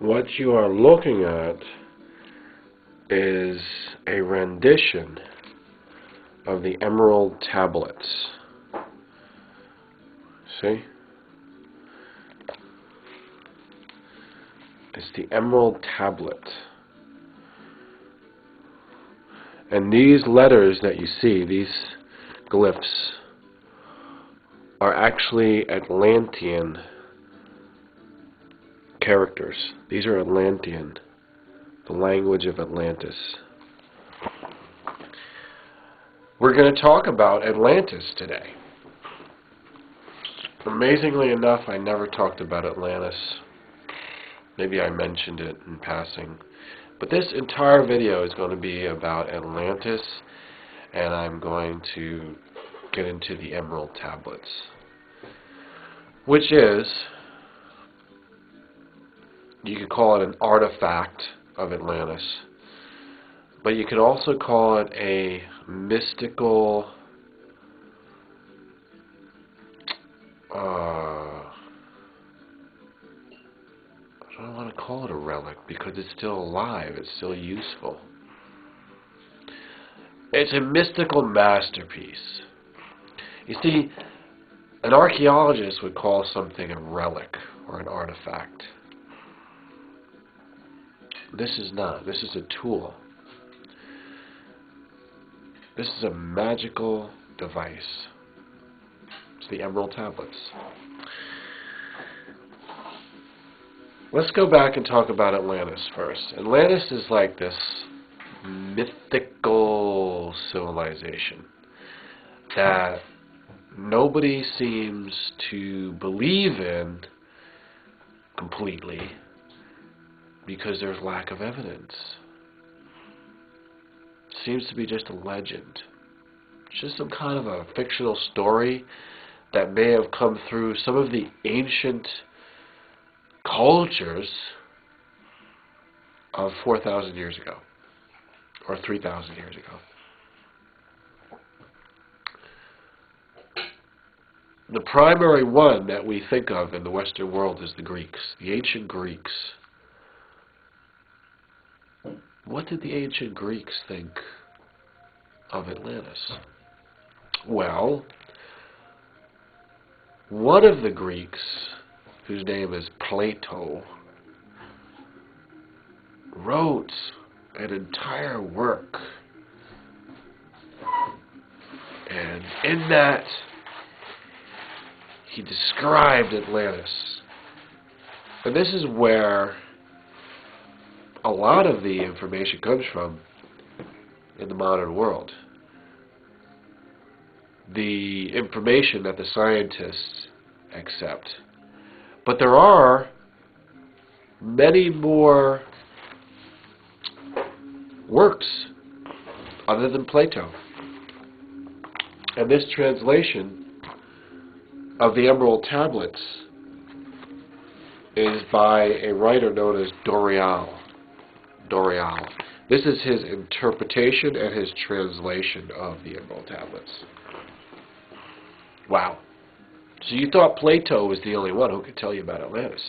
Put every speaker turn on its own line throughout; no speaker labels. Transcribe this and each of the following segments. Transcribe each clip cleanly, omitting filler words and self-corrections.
what you are looking at is a rendition of the Emerald Tablets. See? It's the Emerald Tablet. And these letters that you see, these glyphs, are actually Atlantean characters. These are Atlantean, the language of Atlantis. We're going to talk about Atlantis today. Amazingly enough, I never talked about Atlantis. Maybe I mentioned it in passing. But this entire video is going to be about Atlantis, and I'm going to get into the Emerald Tablets, which is, you could call it an artifact of Atlantis, but you could also call it a mystical I don't want to call it a relic because it's still alive, it's still useful. It's a mystical masterpiece. You see, an archaeologist would call something a relic or an artifact. This is not. This is a tool. This is a magical device. It's the Emerald Tablets. Let's go back and talk about Atlantis first. Atlantis is like this mythical civilization that nobody seems to believe in completely because there's lack of evidence. It seems to be just a legend. It's just some kind of a fictional story that may have come through some of the ancient cultures of 4,000 years ago, or 3,000 years ago. The primary one that we think of in the Western world is the Greeks, the ancient Greeks. What did the ancient Greeks think of Atlantis? Well, one of the Greeks, whose name is Plato, wrote an entire work. And in that, he described Atlantis. And this is where a lot of the information comes from in the modern world. The information that the scientists accept. But there are many more works other than Plato. And this translation of the Emerald Tablets is by a writer known as Doreal. This is his interpretation and his translation of the Emerald Tablets. Wow. So you thought Plato was the only one who could tell you about Atlantis.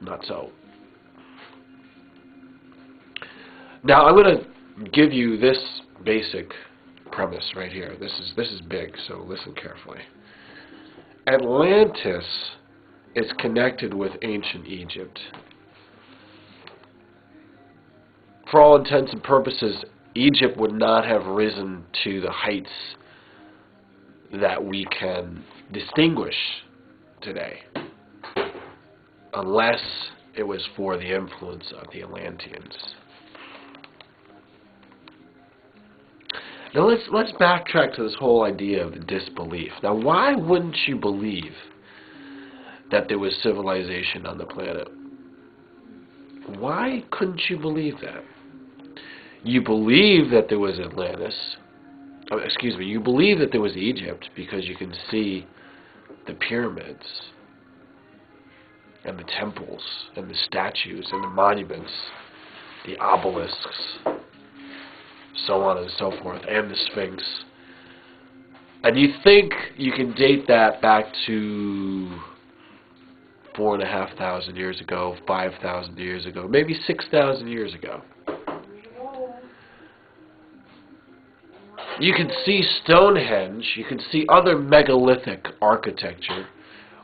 Not so. Now I'm going to give you this basic premise right here. This is big, so listen carefully. Atlantis is connected with ancient Egypt. For all intents and purposes, Egypt would not have risen to the heights that we can distinguish today unless it was for the influence of the Atlanteans. Now let's backtrack to this whole idea of the disbelief. Now why wouldn't you believe that there was civilization on the planet? Why couldn't you believe that? You believe that there was Atlantis. You believe that there was Egypt because you can see the pyramids and the temples and the statues and the monuments, the obelisks, so on and so forth, and the Sphinx. And you think you can date that back to 4,500 years ago, 5,000 years ago, maybe 6,000 years ago. You can see Stonehenge, you can see other megalithic architecture,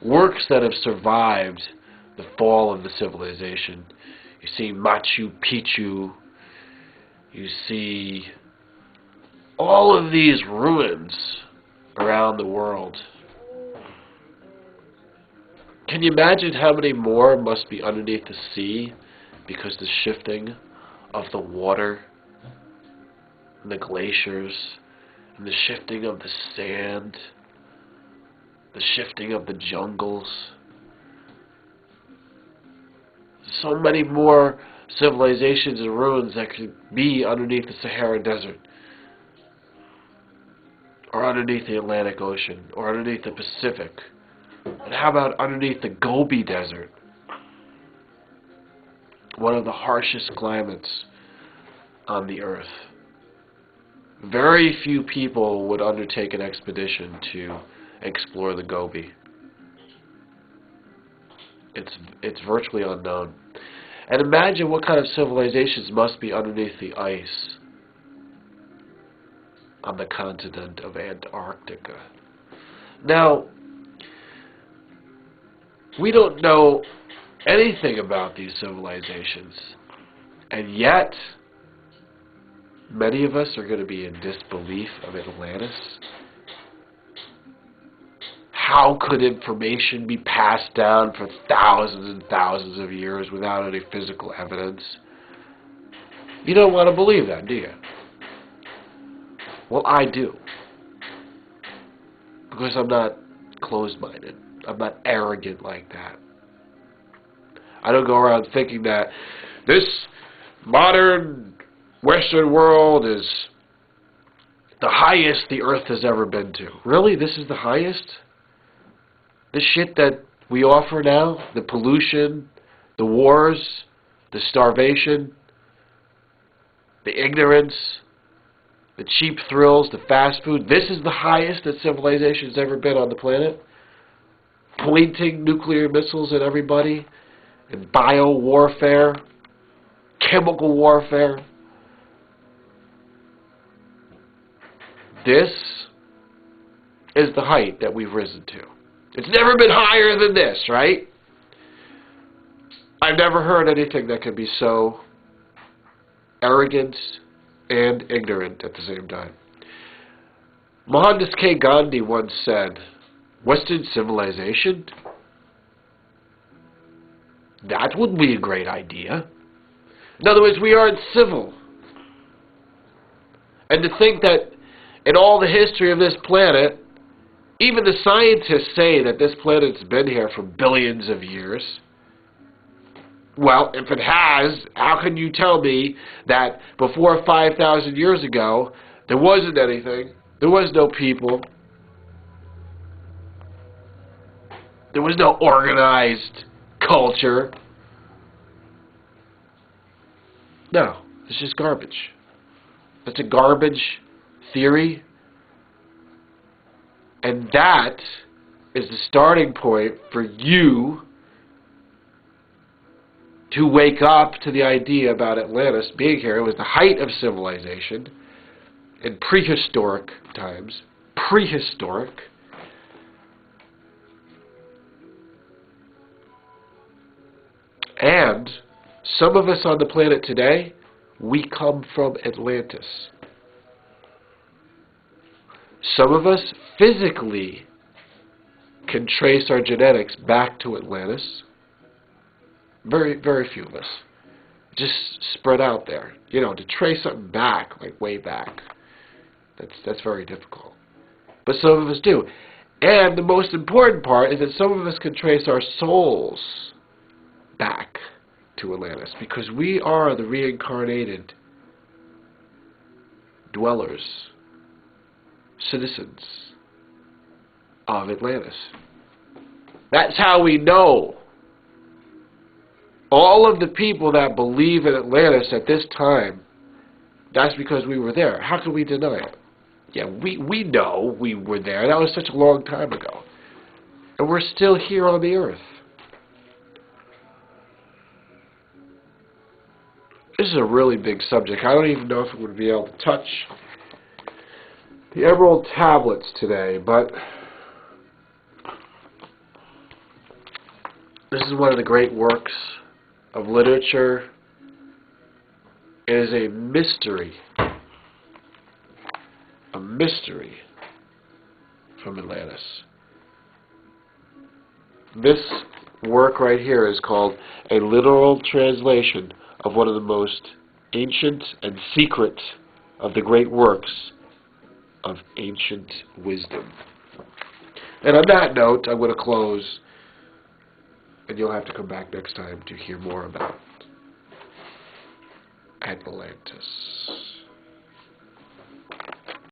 works that have survived the fall of the civilization. You see Machu Picchu, you see all of these ruins around the world. Can you imagine how many more must be underneath the sea because the shifting of the water and the glaciers and the shifting of the sand, the shifting of the jungles? So many more civilizations and ruins that could be underneath the Sahara Desert, or underneath the Atlantic Ocean, or underneath the Pacific. And how about underneath the Gobi Desert? One of the harshest climates on the earth. Very few people would undertake an expedition to explore the Gobi. It's virtually unknown. And imagine what kind of civilizations must be underneath the ice on the continent of Antarctica. Now, we don't know anything about these civilizations, and yet many of us are going to be in disbelief of Atlantis. How could information be passed down for thousands and thousands of years without any physical evidence? You don't want to believe that, do you? Well, I do. Because I'm not closed-minded. I'm not arrogant like that. I don't go around thinking that this modern Western world is the highest the earth has ever been to. Really? This is the highest? The shit that we offer now, the pollution, the wars, the starvation, the ignorance, the cheap thrills, the fast food, this is the highest that civilization has ever been on the planet? Pointing nuclear missiles at everybody, and bio-warfare, chemical warfare. This is the height that we've risen to. It's never been higher than this, right? I've never heard anything that could be so arrogant and ignorant at the same time. Mohandas K. Gandhi once said, Western civilization? That would be a great idea. In other words, we aren't civil. And to think that in all the history of this planet, even the scientists say that this planet's been here for billions of years. Well, if it has, how can you tell me that before 5,000 years ago, there wasn't anything, there was no people, there was no organized culture? No, it's just garbage. It's a garbage theory. And that is the starting point for you to wake up to the idea about Atlantis being here. It was the height of civilization in prehistoric times. Prehistoric. And some of us on the planet today, we come from Atlantis. Some of us physically can trace our genetics back to Atlantis. Very, very few of us. Just spread out there. You know, to trace something back, like way back, that's very difficult. But some of us do. And the most important part is that some of us can trace our souls back to Atlantis, because we are the reincarnated dwellers, citizens of Atlantis. That's how we know. All of the people that believe in Atlantis at this time, that's because we were there. How can we deny it? Yeah, we know we were there. That was such a long time ago. And we're still here on the earth. is a really big subject. I don't even know if it would be able to touch the Emerald Tablets today, but this is one of the great works of literature. It is a mystery from Atlantis. This work right here is called A Literal Translation of one of the most ancient and secret of the great works of ancient wisdom. And on that note, I'm going to close, and you'll have to come back next time to hear more about Atlantis.